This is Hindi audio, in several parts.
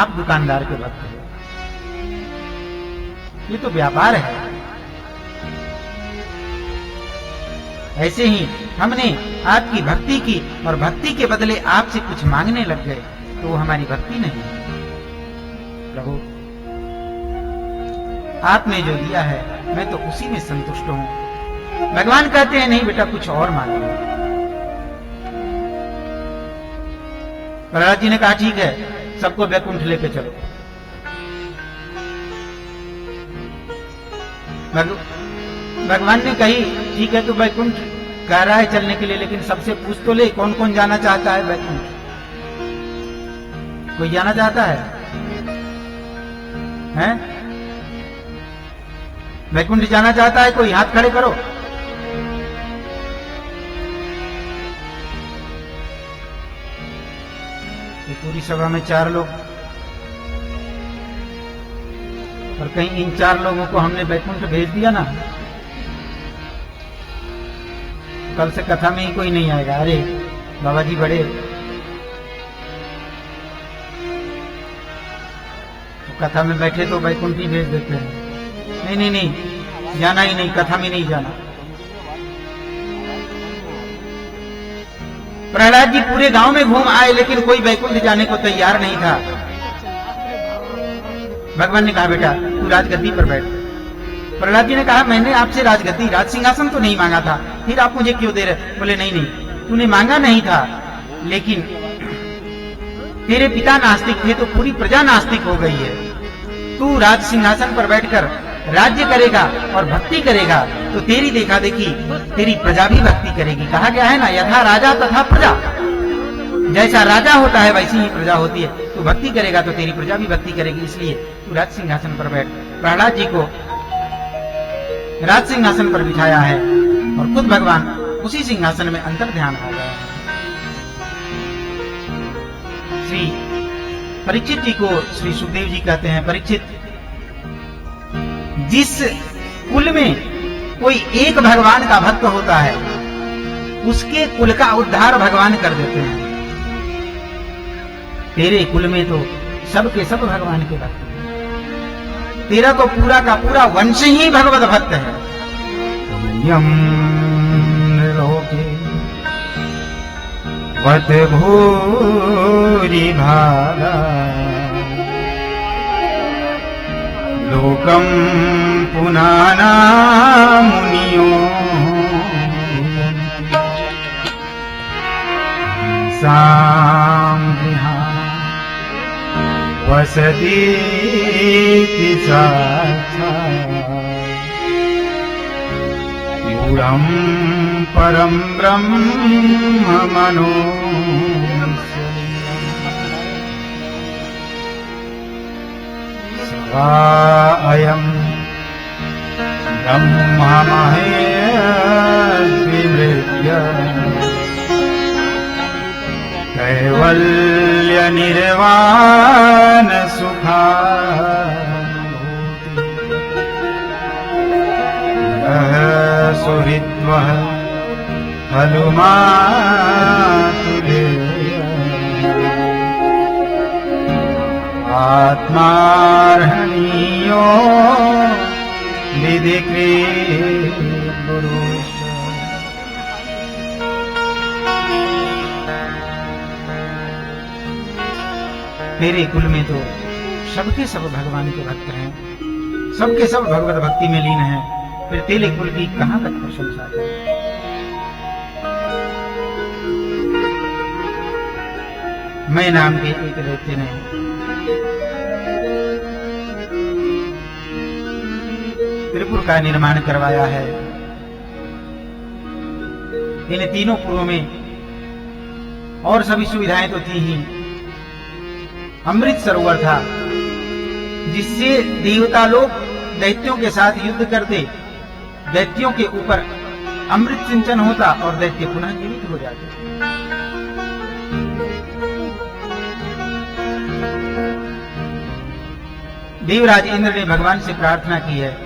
आप दुकानदार के भक्त हो। ये तो व्यापार है। ऐसे ही हमने आपकी भक्ति की और भक्ति के बदले आपसे कुछ मांगने लग गए तो वो हमारी भक्ति नहीं है। प्रभु, आपने जो दिया है मैं तो उसी में संतुष्ट हूं। भगवान कहते हैं नहीं बेटा, कुछ और मांगो। प्रहलाद जी ने कहा ठीक है, सबको वैकुंठ लेके चलो। भगवान ने कही ठीक है, तो वैकुंठ कह रहा है चलने के लिए, लेकिन सबसे पूछ तो ले कौन कौन जाना चाहता है वैकुंठ? कोई जाना चाहता है? हैं? वैकुंठ जाना चाहता है कोई? हाथ खड़े करो। तो पूरी सभा में 4 लोग, और कहीं इन 4 लोगों को हमने वैकुंठ भेज दिया ना, कल से कथा में ही कोई नहीं आएगा। अरे बाबा जी बड़े, तो कथा में बैठे तो वैकुंठ ही भेज देते हैं। नहीं नहीं नहीं, जाना ही नहीं, कथा में नहीं जाना। प्रहलाद जी पूरे गांव में घूम आए लेकिन कोई वैकुंठ जाने को तैयार नहीं था। भगवान ने कहा बेटा तू राजगद्दी पर बैठ। प्रहलाद जी ने कहा मैंने आपसे राजगद्दी, राज सिंहासन तो नहीं मांगा था, फिर आप मुझे क्यों दे रहे? बोले नहीं नहीं, तूने मांगा नहीं था, लेकिन तेरे पिता नास्तिक थे तो पूरी प्रजा नास्तिक हो गई है। तू राज सिंहासन पर बैठकर राज्य करेगा और भक्ति करेगा तो तेरी देखा देखी तेरी प्रजा भी भक्ति करेगी। कहा गया है ना, यथा राजा तथा प्रजा। जैसा राजा होता है वैसी ही प्रजा होती है। तू भक्ति करेगा तो तेरी प्रजा भी भक्ति करेगी, इसलिए तू राज सिंहासन पर बैठ। प्रहलाद जी को राज सिंहासन पर बिठाया है और खुद भगवान उसी सिंहासन में अंतर ध्यान हो गया है। श्री परीक्षित जी को श्री सुखदेव जी कहते हैं, परीक्षित, जिस कुल में कोई एक भगवान का भक्त होता है उसके कुल का उद्धार भगवान कर देते हैं। तेरे कुल में तो सब के सब भगवान के भक्त हैं। तेरा तो पूरा का पूरा वंश ही भगवत भक्त है। यम लोके वत भूरि भागा लोकम पुनाना मुनियो साम्भिहा वसतीति साक्षात् मूढं परं ब्रह्म मनो अयं ब्रह्म महेश्वमृत्य कैवल्य निर्वाण सुखानुभूति सुहृद्वः हनुमातुलेय आत्मार्हणीयो विधिकृत पुरुष। तेरे कुल में तो सबके सब भगवान के भक्त हैं, सबके सब भगवत भक्ति में लीन हैं, फिर तेरे कुल की कहां तक प्रशंसा करें? मैं नाम के एक दैत्य ने त्रिपुर का निर्माण करवाया है। इन तीनों पुरों में और सभी सुविधाएं तो थी ही। अमृत सरोवर था जिससे देवता लोग दैत्यों के साथ युद्ध करते, दैत्यों के ऊपर अमृत सिंचन होता और दैत्य पुनः जीवित हो जाते। देवराज इंद्र ने भगवान से प्रार्थना की है।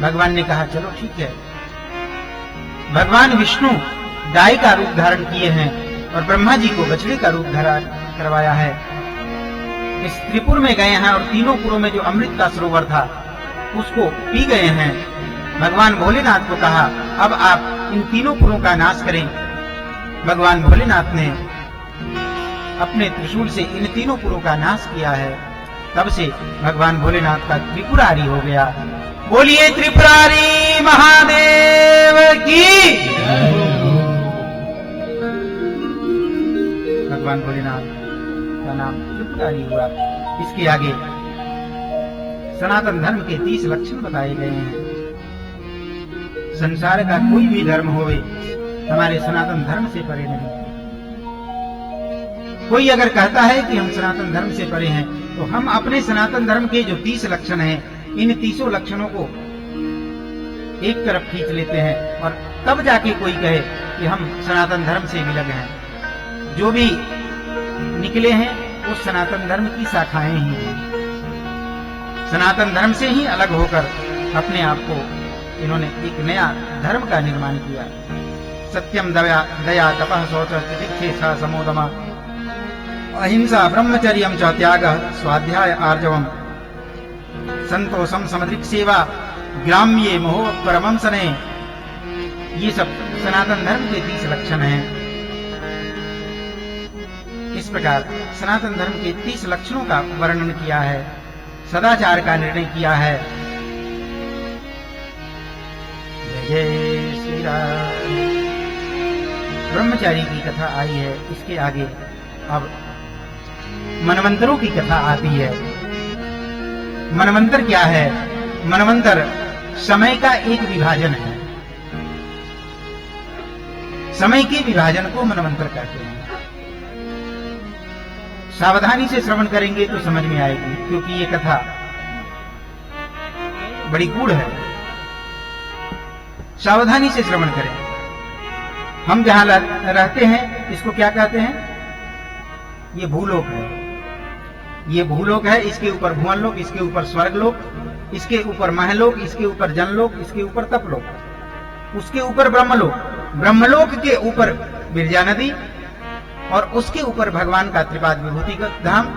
भगवान ने कहा चलो ठीक है। भगवान विष्णु गाय का रूप धारण किए हैं और ब्रह्मा जी को बछड़े का रूप धारण करवाया है। इस त्रिपुर में गए हैं और तीनों पुरों में जो अमृत का सरोवर था उसको पी गए हैं। भगवान भोलेनाथ को कहा अब आप इन तीनों पुरों का नाश करें। भगवान भोलेनाथ ने अपने त्रिशूल से इन तीनों पुरों का नाश किया है। तब से भगवान भोलेनाथ का त्रिपुरारी हो गया। बोलिए त्रिपुरारी महादेव की। भगवान भोलेनाथ का नाम त्रिपुरारी हुआ। इसके आगे सनातन धर्म के 30 लक्षण बताए गए हैं। संसार का कोई भी धर्म होवे, हमारे सनातन धर्म से परे नहीं। कोई अगर कहता है कि हम सनातन धर्म से परे हैं, तो हम अपने सनातन धर्म के जो 30 लक्षण हैं, इन 30 लक्षणों को एक तरफ खींच लेते हैं और तब जाके कोई कहे कि हम सनातन धर्म से विलग हैं। जो भी निकले हैं वो सनातन धर्म की शाखाएं ही हैं। सनातन धर्म से ही अलग होकर अपने आप को इन्होंने एक नया धर्म का निर्माण किया। सत्यम दया तपः शौच तितिक्षेषा समोदमा अहिंसा ब्रह्मचर्यम च त्याग स्वाध्याय आर्जवम संतोषम समदृक् सेवा ग्राम्ये मोह परमं सने। ये सब सनातन धर्म के 30 लक्षण हैं। इस प्रकार सनातन धर्म के 30 लक्षणों का वर्णन किया है, सदाचार का निर्णय किया है। जय श्री राम। ब्रह्मचारी की कथा आई है। इसके आगे अब मनवंतरों की कथा आती है। मनवंतर क्या है? मनवंतर समय का एक विभाजन है। समय के विभाजन को मनवंतर कहते हैं। सावधानी से श्रवण करेंगे तो समझ में आएगी, क्योंकि ये कथा बड़ी गूढ़ है। सावधानी से श्रवण करें। हम जहां रहते हैं इसको क्या कहते हैं? ये भूलोक है। ये भूलोक है। इसके ऊपर भुवनलोक, इसके ऊपर स्वर्गलोक, इसके ऊपर महलोक, इसके ऊपर जनलोक, इसके ऊपर तपलोक, उसके ऊपर ब्रह्मलोक, ब्रह्मलोक के ऊपर बिरजा नदी और उसके ऊपर भगवान का त्रिपाद विभूति का धाम,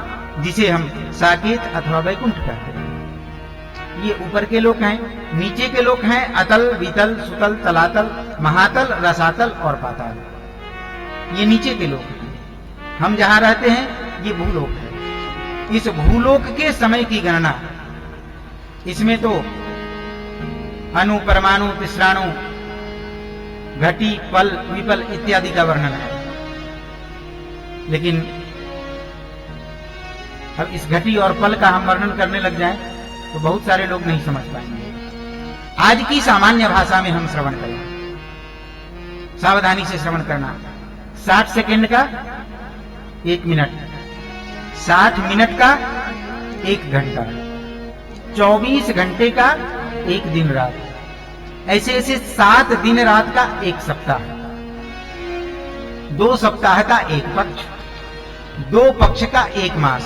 जिसे हम साकेत अथवा वैकुंठ कहते हैं। ये ऊपर के लोक हैं। नीचे के लोक हैं अतल, वितल, सुतल, तलातल, महातल, रसातल और पाताल। ये नीचे के लोक हैं। हम जहां रहते हैं ये भूलोक है। इस भूलोक के समय की गणना, इसमें तो अणु, परमाणु, तिसराणु, घटी, पल, विपल इत्यादि का वर्णन है। लेकिन अब इस घटी और पल का हम वर्णन करने लग जाएं तो बहुत सारे लोग नहीं समझ पाएंगे। आज की सामान्य भाषा में हम श्रवण करें। सावधानी से श्रवण करना। 60 सेकंड का 1 मिनट, 60 मिनट का 1 घंटा, 24 घंटे का 1 दिन रात, ऐसे ऐसे 7 दिन रात का 1 सप्ताह, 2 सप्ताह का 1 पक्ष, 2 पक्ष का 1 मास,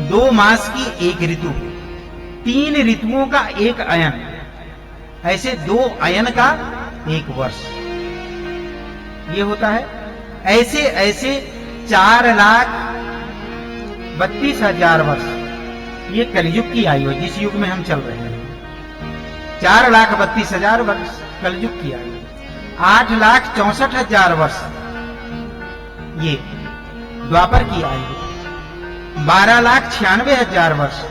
2 मास की 1 ऋतु, 3 ऋतुओं का 1 अयन, ऐसे 2 अयन का 1 वर्ष ये होता है। ऐसे ऐसे 4,32,000 वर्ष ये कलयुग की आयु है, जिस युग में हम चल रहे हैं। 4,32,000 वर्ष कलयुग की आयु, 8,64,000 वर्ष ये द्वापर की आयु, 12,96,000 वर्ष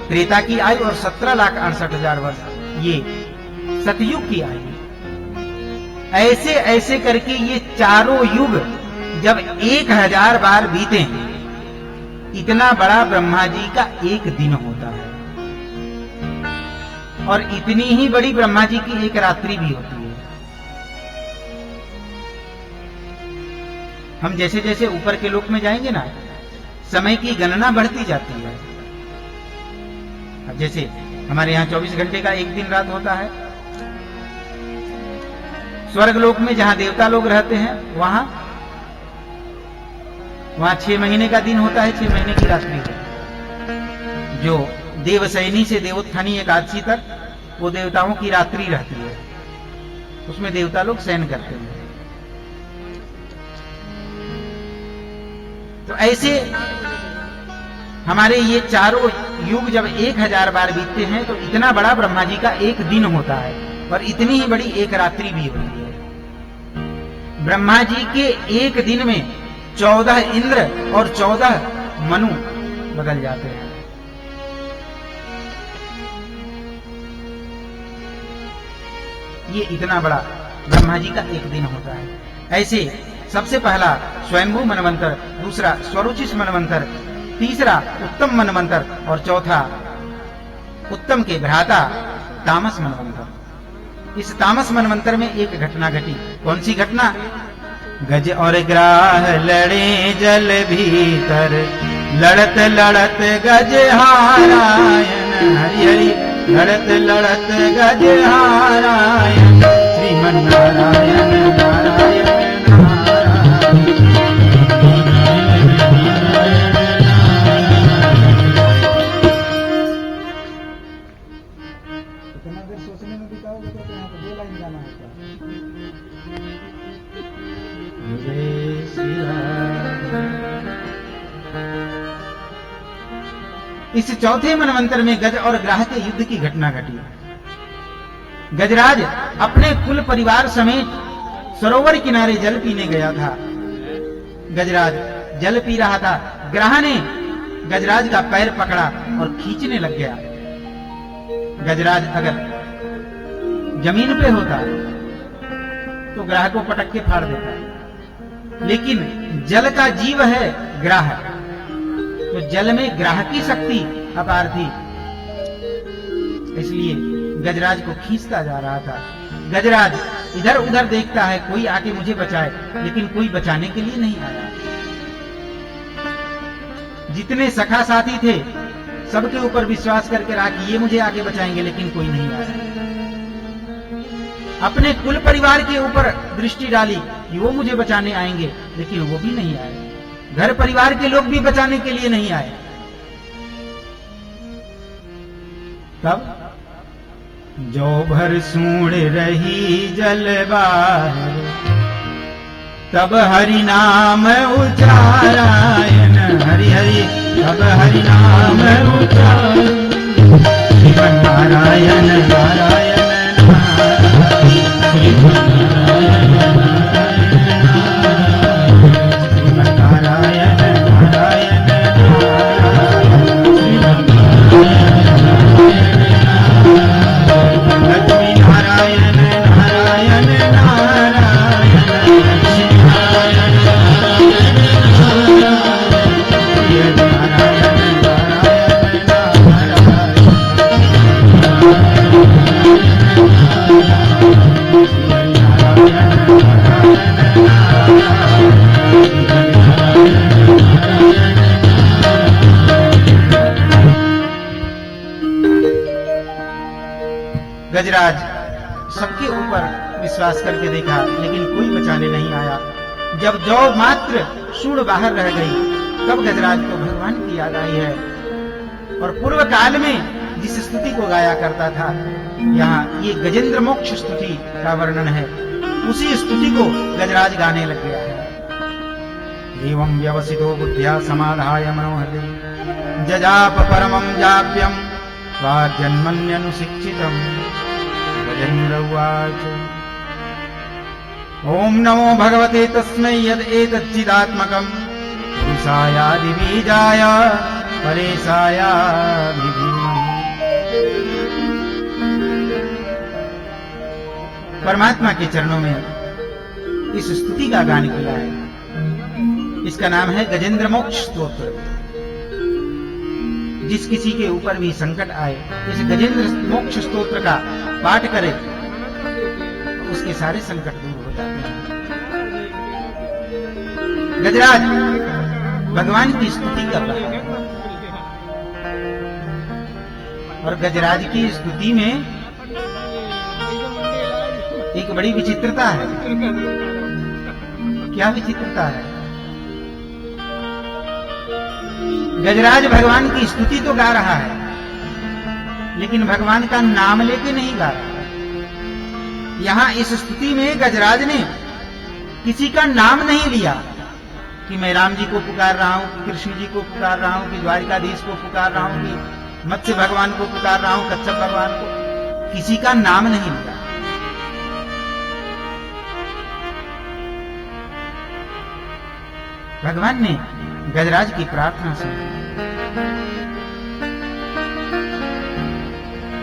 त्रेता की आयु और 17,68,000 वर्ष ये सतयुग की आयु। ऐसे ऐसे करके ये चारों युग जब 1000 बार बीते, इतना बड़ा ब्रह्मा जी का 1 दिन होता है और इतनी ही बड़ी ब्रह्मा जी की 1 रात्रि भी होती है। हम जैसे जैसे ऊपर के लोक में जाएंगे ना, समय की गणना बढ़ती जाती है। अब जैसे हमारे यहाँ 24 घंटे का 1 दिन रात होता है, स्वर्ग लोक में जहां देवता लोग रहते हैं वहां 6 महीने का दिन होता है, 6 महीने की रात्रि होती है। जो देवशयनी से देवोत्थानी एकादशी तक वो देवताओं की रात्रि रहती है, उसमें देवता लोग शयन करते हैं। तो ऐसे हमारे ये चारों युग जब 1000 बार बीतते हैं तो इतना बड़ा ब्रह्मा जी का एक दिन होता है और इतनी ही बड़ी एक रात्रि भी होती है। ब्रह्मा जी के एक दिन में 14 इंद्र और 14 मनु बदल जाते हैं। ये इतना बड़ा ब्रह्मा जी का एक दिन होता है। ऐसे सबसे पहला स्वयंभू मनवंतर, दूसरा स्वरुचिष मनवंतर, तीसरा उत्तम मनवंतर और चौथा उत्तम के भ्राता तामस मनवंतर। इस तामस मनवंतर में एक घटना घटी। कौन सी घटना? गज और ग्राह लड़े जल भीतर, लड़त लड़त गज हारायण हरि हरि, लड़त लड़त गज हारायण श्रीमन नारायण नारायण इस चौथे मनवंतर में गज और ग्राह के युद्ध की घटना घटी। गजराज अपने कुल परिवार समेत सरोवर किनारे जल पीने गया था। गजराज जल पी रहा था। ग्राह ने गजराज का पैर पकड़ा और खींचने लग गया। गजराज अगर जमीन पे होता तो ग्राह को पटक के फाड़ देता, लेकिन जल का जीव है ग्राह, तो जल में ग्राह की शक्ति अपार थी, इसलिए गजराज को खींचता जा रहा था। गजराज इधर उधर देखता है, कोई आके मुझे बचाए, लेकिन कोई बचाने के लिए नहीं आया। जितने सखा साथी थे सबके ऊपर विश्वास करके रहा कि ये मुझे आके बचाएंगे, लेकिन कोई नहीं आया। अपने कुल परिवार के ऊपर दृष्टि डाली कि वो मुझे बचाने आएंगे, लेकिन वो भी नहीं आए। घर परिवार के लोग भी बचाने के लिए नहीं आए। तब जो भर सूढ़ रही जल बाहर, तब हरि नाम उचारायण हरि हरि, तब हरि नाम उचारायण श्रीमन नारायण नारायण गजराज सबके ऊपर विश्वास करके देखा, लेकिन कोई बचाने नहीं आया। जब जौ मात्र सूढ़ बाहर रह गई, तब गजराज को भगवान की याद आई है और पूर्व काल में जिस स्तुति को गाया करता था, यहाँ ये गजेंद्र मोक्ष स्तुति का वर्णन है, उसी स्तुति को गजराज गाने लग गया है। एवं व्यवसितो बुद्ध्या समाधाय मनोहरि, जजाप परमं जाप्यं स्वाजन्मन्यनुशिक्षितम्। गजेन्द्र उवाच ओम नमो भगवते तस्मै यद् एतच्चिदात्मकं पुरुषायादि बीजाय परेशाया विधीमहि। परमात्मा के चरणों में इस स्तुति का गान किया है। इसका नाम है गजेंद्र मोक्ष स्तोत्र। जिस किसी के ऊपर भी संकट आए, इस गजेंद्र मोक्ष स्तोत्र का पाठ करे तो उसके सारे संकट दूर हो जाते हैं। गजराज भगवान की स्तुति कर रहा है और गजराज की स्तुति में एक बड़ी विचित्रता है। क्या विचित्रता है? गजराज भगवान की स्तुति तो गा रहा है, लेकिन भगवान का नाम लेके नहीं गा रहा है। यहां इस स्तुति में गजराज ने किसी का नाम नहीं लिया, कि मैं राम जी को पुकार रहा हूं, कि कृष्ण जी को पुकार रहा हूं, कि द्वारिकाधीश को पुकार रहा हूं, कि मत्स्य भगवान को पुकार रहा हूं, कच्छप भगवान को, किसी का नाम नहीं लिया। भगवान ने गजराज की प्रार्थना सुनी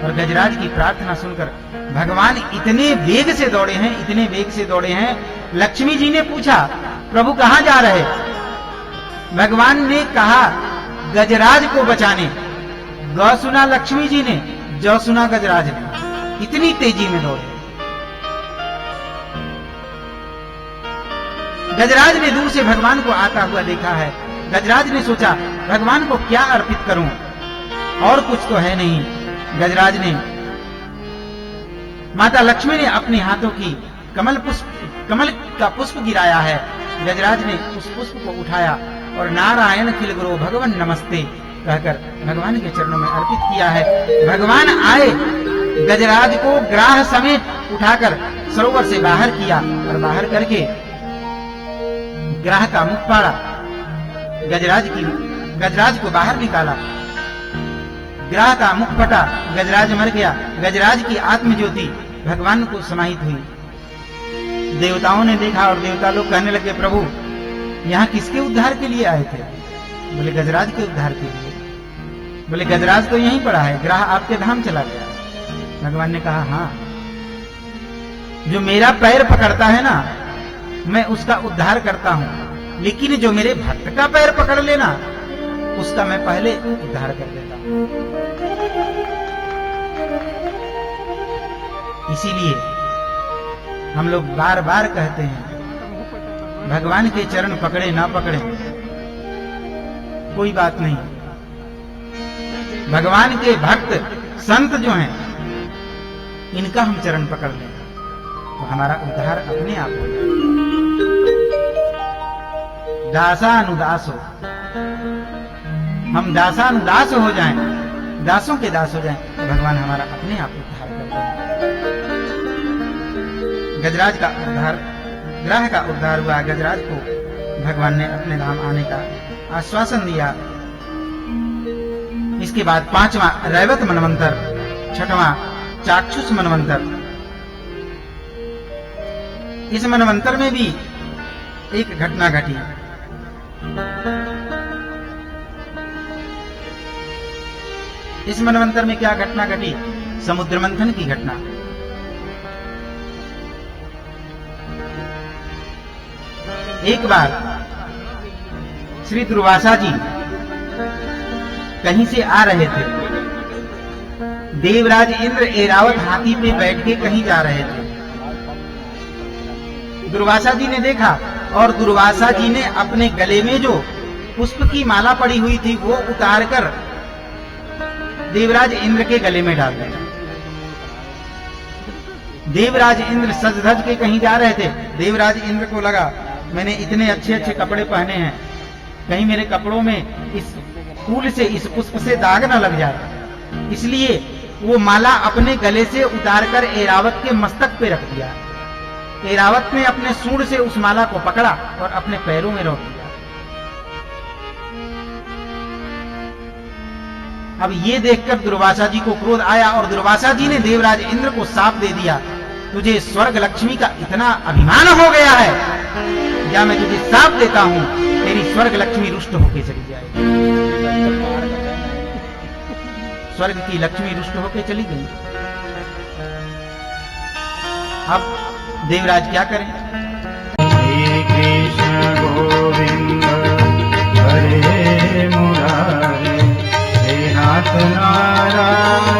और गजराज की प्रार्थना सुनकर भगवान इतने वेग से दौड़े हैं, इतने वेग से दौड़े हैं। लक्ष्मी जी ने पूछा, प्रभु कहां जा रहे? भगवान ने कहा, गजराज को बचाने। ग सुना लक्ष्मी जी ने, ज सुना गजराज ने। इतनी तेजी में दौड़े। गजराज ने दूर से भगवान को आता हुआ देखा है। गजराज ने सोचा, भगवान को क्या अर्पित करूं, और कुछ तो है नहीं। गजराज ने, माता लक्ष्मी ने अपने हाथों की कमल का पुष्प गिराया है। गजराज ने उस पुष्प को उठाया और नारायण खिल गुरु भगवान नमस्ते कहकर भगवान के चरणों में अर्पित किया है। भगवान आए, गजराज को ग्राह समेत उठाकर सरोवर से बाहर किया और बाहर करके ग्राह का मुख फाड़ा, गजराज को बाहर निकाला। ग्राह का मुख फटा, गजराज मर गया। गजराज की आत्मज्योति भगवान को समाहित हुई। देवताओं ने देखा और देवता लोग कहने लगे, प्रभु यहाँ किसके उद्धार के लिए आए थे? बोले, गजराज के उद्धार के लिए। बोले, गजराज तो यहीं पड़ा है, ग्राह आपके धाम चला गया। भगवान ने कहा, हाँ, जो मेरा पैर पकड़ता है ना, मैं उसका उद्धार करता हूं, लेकिन जो मेरे भक्त का पैर पकड़ लेना, उसका मैं पहले उद्धार कर देता हूं। इसीलिए हम लोग बार बार कहते हैं, भगवान के चरण पकड़े ना पकड़े कोई बात नहीं। भगवान के भक्त संत जो हैं, इनका हम चरण पकड़ लें तो हमारा उद्धार अपने आप हो जाए। दासानुदास हो, हम दासानुदास हो जाएं, दासों के दास हो जाएं, तो भगवान हमारा अपने आप उद्धार कर देंगे। गजराज का उद्धार, ग्राह का उद्धार हुआ। गजराज को भगवान ने अपने धाम आने का आश्वासन दिया। इसके बाद 5वां रैवत मनवंतर, 6वां चाक्षुष मनवंतर। इस मनवंतर में भी एक घटना घटी। इस मनवंतर में क्या घटना घटी? समुद्र मंथन की घटना। एक बार श्री दुर्वासा जी कहीं से आ रहे थे। देवराज इंद्र ऐरावत हाथी पे बैठ के कहीं जा रहे थे। दुर्वासा जी ने देखा और दुर्वासा जी ने अपने गले में जो पुष्प की माला पड़ी हुई थी वो उतारकर देवराज इंद्र के गले में डाल दिया। देवराज इंद्र सज धज के कहीं जा रहे थे। देवराज इंद्र को लगा, मैंने इतने अच्छे अच्छे कपड़े पहने हैं, कहीं मेरे कपड़ों में इस फूल से, इस पुष्प से दाग न लग जाए, इसलिए वो माला अपने गले से उतारकर ऐरावत के मस्तक पे रख दिया। ऐरावत ने अपने सूंड से उस माला को पकड़ा और अपने पैरों में रोक दिया। अब ये देखकर दुर्वासा जी को क्रोध आया और दुर्वासा जी ने देवराज इंद्र को शाप दे दिया, तुझे स्वर्ग लक्ष्मी का इतना अभिमान हो गया है, या मैं तुझे शाप देता हूं, तेरी स्वर्ग लक्ष्मी रुष्ट होकर चली जाएगी। स्वर्ग की लक्ष्मी रुष्ट होकर चली गई। अब देवराज क्या करें? श्री कृष्ण गोविंद हरे मुरारे, हे नाथ नारायण